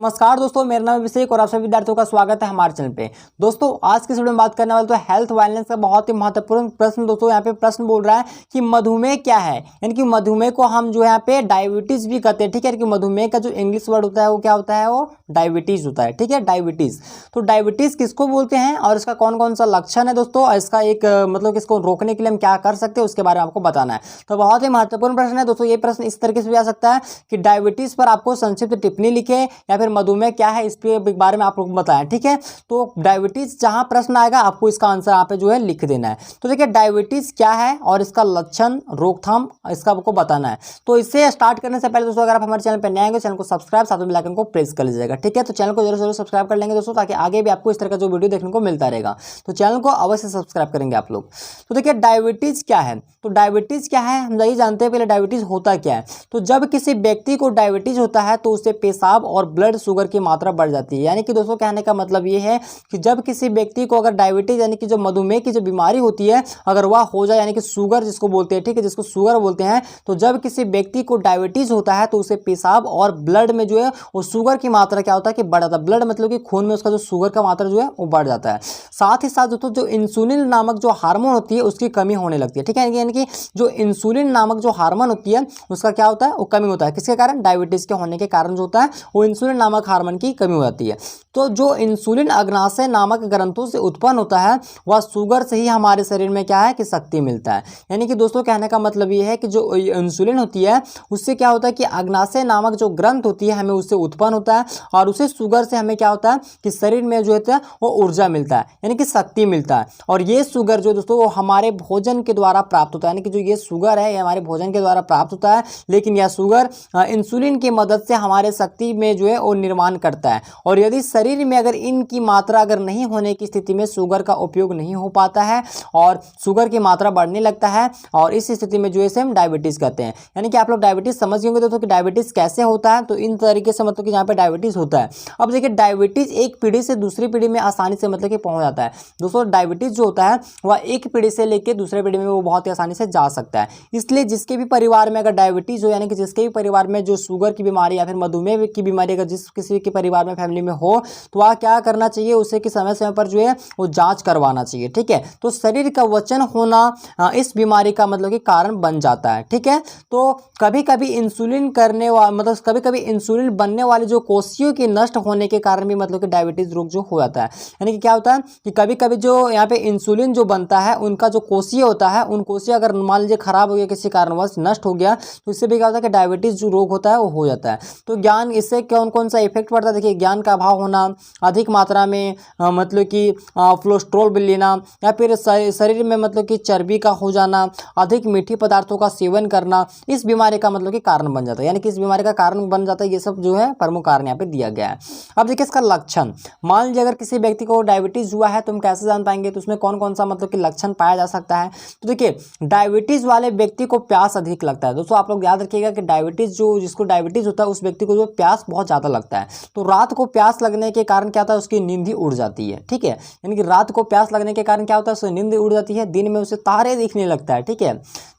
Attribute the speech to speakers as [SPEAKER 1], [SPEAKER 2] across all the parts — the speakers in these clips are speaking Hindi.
[SPEAKER 1] नमस्कार दोस्तों, मेरा नाम अभिषेक और आप सभी विद्यार्थियों का स्वागत है हमारे चैनल पे। दोस्तों आज की वीडियो में बात करने वाले तो हेल्थ वायलेंस का बहुत ही महत्वपूर्ण प्रश्न। दोस्तों यहाँ पे प्रश्न बोल रहा है कि मधुमेह क्या है, यानी कि मधुमेह को हम जो यहाँ पे डायबिटीज भी कहते हैं। ठीक है, कि मधुमेह का जो इंग्लिश वर्ड होता है वो क्या होता है, वो डायबिटीज होता है। ठीक है, डायबिटीज। तो डायबिटीज किसको बोलते हैं और इसका कौन कौन सा लक्षण है दोस्तों, इसका एक मतलब कि इसको रोकने के लिए हम क्या कर सकते हैं उसके बारे में आपको बताना है। तो बहुत ही महत्वपूर्ण प्रश्न है दोस्तों। ये प्रश्न इस तरीके से भी आ सकता है कि डायबिटीज पर आपको संक्षिप्त टिप्पणी लिखे या फिर मधुमेह क्या है इसके बारे में आप लोग बताएं। ठीक है, तो डायबिटीज जहां प्रश्न आएगा आपको इसका आंसर यहाँ पे जो है लिख देना है। तो देखिए डायबिटीज क्या है और इसका लक्षण, रोकथाम, इसका आपको बताना है। तो इससे स्टार्ट करने से पहले दोस्तों अगर आप हमारे चैनल पर नए आएंगे चैनल को सब्सक्राइब, साथ में बेल आइकन को प्रेस कर लीजिएगा। ठीक है, तो चैनल को जरूर सब्सक्राइब कर लेंगे दोस्तों, ताकि आगे भी आपको इस तरह का जो वीडियो देखने को मिलता रहेगा। तो चैनल को अवश्य सब्सक्राइब करेंगे आप लोग। तो देखिए डायबिटीज क्या है, तो डायबिटीज क्या है हम यही जानते हैं। पहले डायबिटीज होता क्या है, तो जब किसी व्यक्ति को डायबिटीज होता है तो उससे पेशाब और ब्लड शुगर की मात्रा बढ़ जाती है। यानी कि दोस्तों कहने का मतलब ये है कि जब किसी व्यक्ति को अगर डायबिटीज यानी कि जो मधुमेह की जो बीमारी होती है अगर वह हो जाए, यानी कि शुगर जिसको बोलते हैं, ठीक है, जिसको शुगर बोलते हैं, तो जब किसी व्यक्ति को डायबिटीज होता है तो उसे पेशाब और ब्लड में जो है वो शुगर की मात्रा क्या होता है कि बढ़ जाता है। ब्लड मतलब कि खून में उसका जो शुगर का मात्रा जो है वो बढ़ जाता है। साथ ही साथ दोस्तों जो इंसुलिन नामक जो हार्मोन होती है उसकी कमी होने लगती है। ठीक है, यानी कि जो इंसुलिन नामक जो हार्मोन होती है उसका क्या होता है, वो कमी होता है। किसके कारण, डायबिटीज के होने के कारण जो होता है वो इंसुलिन नामक हार्मोन की कमी हो जाती है। तो जो इंसुलिन अग्नाशय नामक ग्रंथों से उत्पन्न होता है वह शुगर से ही हमारे शरीर में क्या है कि शक्ति मिलता है। यानी कि दोस्तों कहने का मतलब ये है कि जो इंसुलिन होती है उससे क्या होता है कि अग्नाशय नामक जो ग्रंथ होती है हमें उससे उत्पन्न होता है, और उसे शुगर से हमें क्या होता है कि शरीर में जो होता है वो ऊर्जा मिलता है, यानी कि शक्ति मिलता है। और ये शुगर जो दोस्तों वो हमारे भोजन के द्वारा प्राप्त होता है, यानी कि जो ये शुगर है ये हमारे भोजन के द्वारा प्राप्त होता है। लेकिन यह शुगर इंसुलिन की मदद से हमारे शक्ति में जो है वो निर्माण करता है। और यदि शरीर में अगर इनकी मात्रा अगर नहीं होने की स्थिति में शुगर का उपयोग नहीं हो पाता है और शुगर की मात्रा बढ़ने लगता है, और इस स्थिति में जो है हम डायबिटीज कहते हैं। यानी कि आप लोग डायबिटीज समझ गए होंगे दोस्तों कि डायबिटीज कैसे होता है। तो इन तरीके से मतलब कि यहाँ पे डायबिटीज होता है। अब देखिए डायबिटीज एक पीढ़ी से दूसरी पीढ़ी में आसानी से मतलब कि पहुंच जाता है। दोस्तों डायबिटीज जो होता है वह एक पीढ़ी से लेकर दूसरे पीढ़ी में वो बहुत ही आसानी से जा सकता है। इसलिए जिसके भी परिवार में अगर डायबिटीज हो, यानी कि जिसके भी परिवार में जो शुगर की बीमारी या फिर मधुमेह की बीमारी अगर जिस किसी के परिवार में फैमिली में हो तो वह क्या करना चाहिए, उसे कि समय समय पर जो है वो जांच करवाना चाहिए। ठीक है, तो शरीर का वजन होना इस बीमारी का मतलब कि कारण बन जाता है। ठीक है, तो कभी कभी इंसुलिन करने वाला मतलब कभी कभी इंसुलिन बनने वाली जो कोशियों के नष्ट होने के कारण भी मतलब कि डायबिटीज रोग जो हो जाता है। यानी कि क्या होता है कि कभी कभी जो यहाँ पे इंसुलिन जो बनता है उनका जो कोशिय होता है, उन कोशिय अगर मान लीजिए खराब हो गया, किसी कारणवश नष्ट हो गया, तो इससे भी क्या होता है कि डायबिटीज जो रोग होता है वो हो जाता है। तो ज्ञान इससे कौन कौन सा इफेक्ट पड़ता है, देखिए ज्ञान का अभाव होना, अधिक मात्रा में मतलब कि कोलेस्ट्रॉल लेना, या फिर शरीर में मतलब कि चर्बी का हो जाना, अधिक मीठी पदार्थों का सेवन करना इस बीमारी का मतलब कि कारण बन जाता है। यानी कि इस बीमारी का कारण बन जाता है। ये सब जो है प्रमुख कारण यहाँ पे दिया गया है। अब देखिए इसका लक्षण, मान लीजिए अगर किसी व्यक्ति को डायबिटीज हुआ है तो हम कैसे जान पाएंगे, तो उसमें कौन कौन सा मतलब कि लक्षण पाया जा सकता है। तो देखिए डायबिटीज वाले व्यक्ति को प्यास अधिक लगता है। दोस्तों आप लोग याद रखिएगा कि डायबिटीज जो जिसको डायबिटीज होता है उस व्यक्ति को जो प्यास बहुत ज़्यादा लगता है। तो रात को प्यास लगने के कारण क्या होता है, उसकी नींद ही उड़ जाती है। ठीक है, यानी कि रात को प्यास लगने के कारण क्या होता है, उसकी नींद उड़ जाती है, दिन में उसे तारे दिखने लगता है। ठीक है,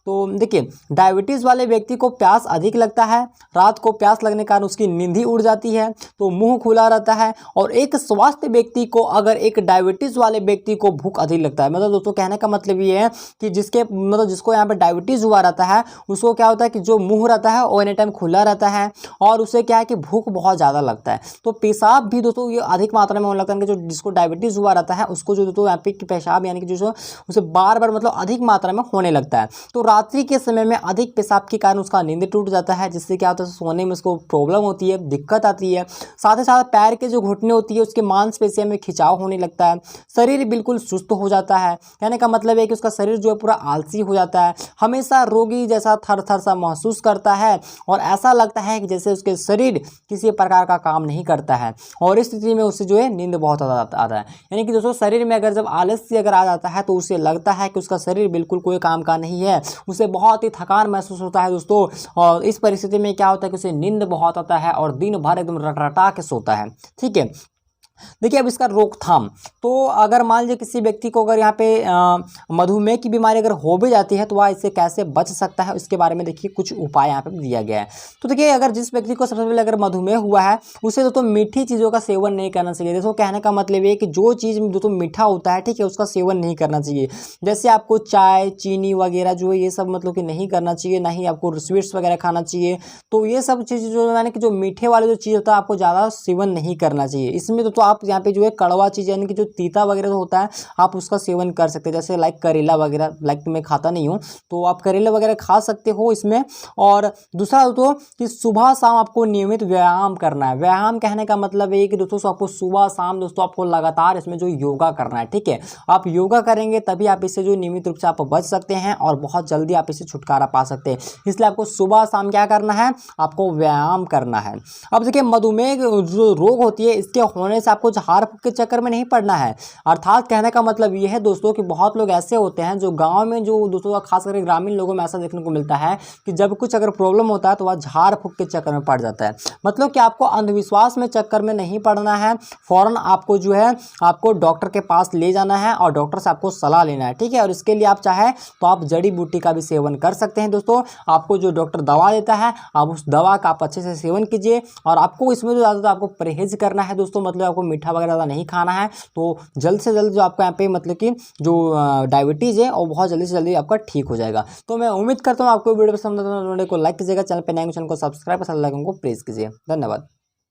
[SPEAKER 1] तो देखिए डायबिटीज वाले व्यक्ति को प्यास अधिक लगता है, रात को प्यास लगने के कारण उसकी नींद ही उड़ जाती है, तो मुंह खुला रहता है। और एक स्वस्थ व्यक्ति को अगर एक डायबिटीज वाले व्यक्ति को भूख अधिक लगता है, मतलब दोस्तों कहने का मतलब ये है कि जिसको यहाँ पे डायबिटीज हुआ रहता है उसको क्या होता है कि जो मुंह रहता है वो एनी टाइम खुला रहता है, और उसे क्या है कि भूख बहुत ज़्यादा लगता है। तो पेशाब भी दोस्तों ये अधिक मात्रा में होने लगता है कि जो जिसको डायबिटीज हुआ रहता है उसको जो दोस्तों यहाँ पे पेशाब यानी कि जो उसे बार बार मतलब अधिक मात्रा में होने लगता है। तो रात्रि के समय में अधिक पेशाब के कारण उसका नींद टूट जाता है, जिससे क्या होता है सोने में उसको प्रॉब्लम होती है, दिक्कत आती है। साथ ही साथ पैर के जो घुटने होती है उसके मांसपेशियों में खिंचाव होने लगता है, शरीर बिल्कुल सुस्त हो जाता है। कहने का मतलब है कि उसका शरीर जो है पूरा आलसी हो जाता है, हमेशा रोगी जैसा थर थर सा महसूस करता है, और ऐसा लगता है कि जैसे उसके शरीर किसी प्रकार का काम नहीं करता है। और इस स्थिति में उससे जो है नींद बहुत ज़्यादा आता है। यानी कि दोस्तों शरीर में अगर जब आलस्य अगर आ जाता है तो उसे लगता है कि उसका शरीर बिल्कुल कोई काम का नहीं है, उसे बहुत ही थकान महसूस होता है दोस्तों। और इस परिस्थिति में क्या होता है कि उसे नींद बहुत आता है और दिन भर एकदम रटरटा के सोता है। ठीक है, देखिए अब इसका रोकथाम, तो अगर मान लीजिए किसी व्यक्ति को अगर यहाँ पे मधुमेह की बीमारी अगर हो भी जाती है तो वह इससे कैसे बच सकता है, उसके बारे में देखिए कुछ उपाय यहाँ पे दिया गया है। तो देखिए अगर जिस व्यक्ति को सबसे पहले अगर मधुमेह हुआ है उसे दोस्तों मीठी चीज़ों का सेवन नहीं करना चाहिए। दोस्तों कहने का मतलब ये है कि जो चीज़ दोस्तों मीठा होता है, ठीक है, उसका सेवन नहीं करना चाहिए। जैसे आपको चाय, चीनी वगैरह जो है ये सब मतलब कि नहीं करना चाहिए, ना ही आपको स्वीट्स वगैरह खाना चाहिए। तो ये सब चीज़ जो यानी कि जो मीठे वाले जो चीज़ होता है आपको ज़्यादा सेवन नहीं करना चाहिए। इसमें तो आप यहाँ पे जो है कड़वा चीज़ यानी कि जो तीता वगैरह जो होता है आप उसका सेवन कर सकते हैं। जैसे लाइक करेला वगैरह, लाइक मैं खाता नहीं हूँ तो आप करेला वगैरह खा सकते हो इसमें। और दूसरा दोस्तों कि सुबह शाम आपको नियमित व्यायाम करना है। व्यायाम कहने का मतलब ये कि दोस्तों आपको सुबह शाम दोस्तों आपको लगातार इसमें जो योगा करना है, ठीक है। आप योगा करेंगे तभी आप इससे जो नियमित रूप से आप बच सकते हैं और बहुत जल्दी आप इससे छुटकारा पा सकते हैं। इसलिए आपको सुबह शाम क्या करना है, आपको व्यायाम करना है। अब देखिए मधुमेह जो रोग होती है इसके होने से आपको झाड़ फूक के चक्कर में नहीं पड़ना है। अर्थात कहने का मतलब ये है दोस्तों कि बहुत लोग ऐसे होते हैं जो गांव में जो दोस्तों खास करके ग्रामीण लोगों में ऐसा देखने को मिलता है कि जब कुछ अगर प्रॉब्लम होता है तो वह झाड़ फूक के चक्कर में पड़ जाता है। मतलब कि आपको अंधविश्वास में चक्कर में नहीं पड़ना है, फौरन आपको जो है आपको डॉक्टर के पास ले जाना है और डॉक्टर से आपको सलाह लेना है, ठीक है। और इसके लिए आप चाहे तो आप जड़ी बूटी का भी सेवन कर सकते हैं दोस्तों। आपको जो डॉक्टर दवा देता है आप उस दवा का आप अच्छे से सेवन कीजिए। और आपको इसमें जो ज़्यादा आपको परहेज करना है दोस्तों, मतलब आपको मीठा वगैरह ज़्यादा नहीं खाना है। तो जल्द से जल्द जो आपका यहाँ पे मतलब कि जो डायबिटीज़ है और बहुत जल्दी से जल्दी आपका ठीक हो जाएगा। तो मैं उम्मीद करता हूँ आपको वीडियो पसंद आए तो वीडियो को लाइक कीजिएगा, चैनल पर नए चैनल को सब्सक्राइब, पसंद लगे उनको प्रेस कीजिए। धन्यवाद।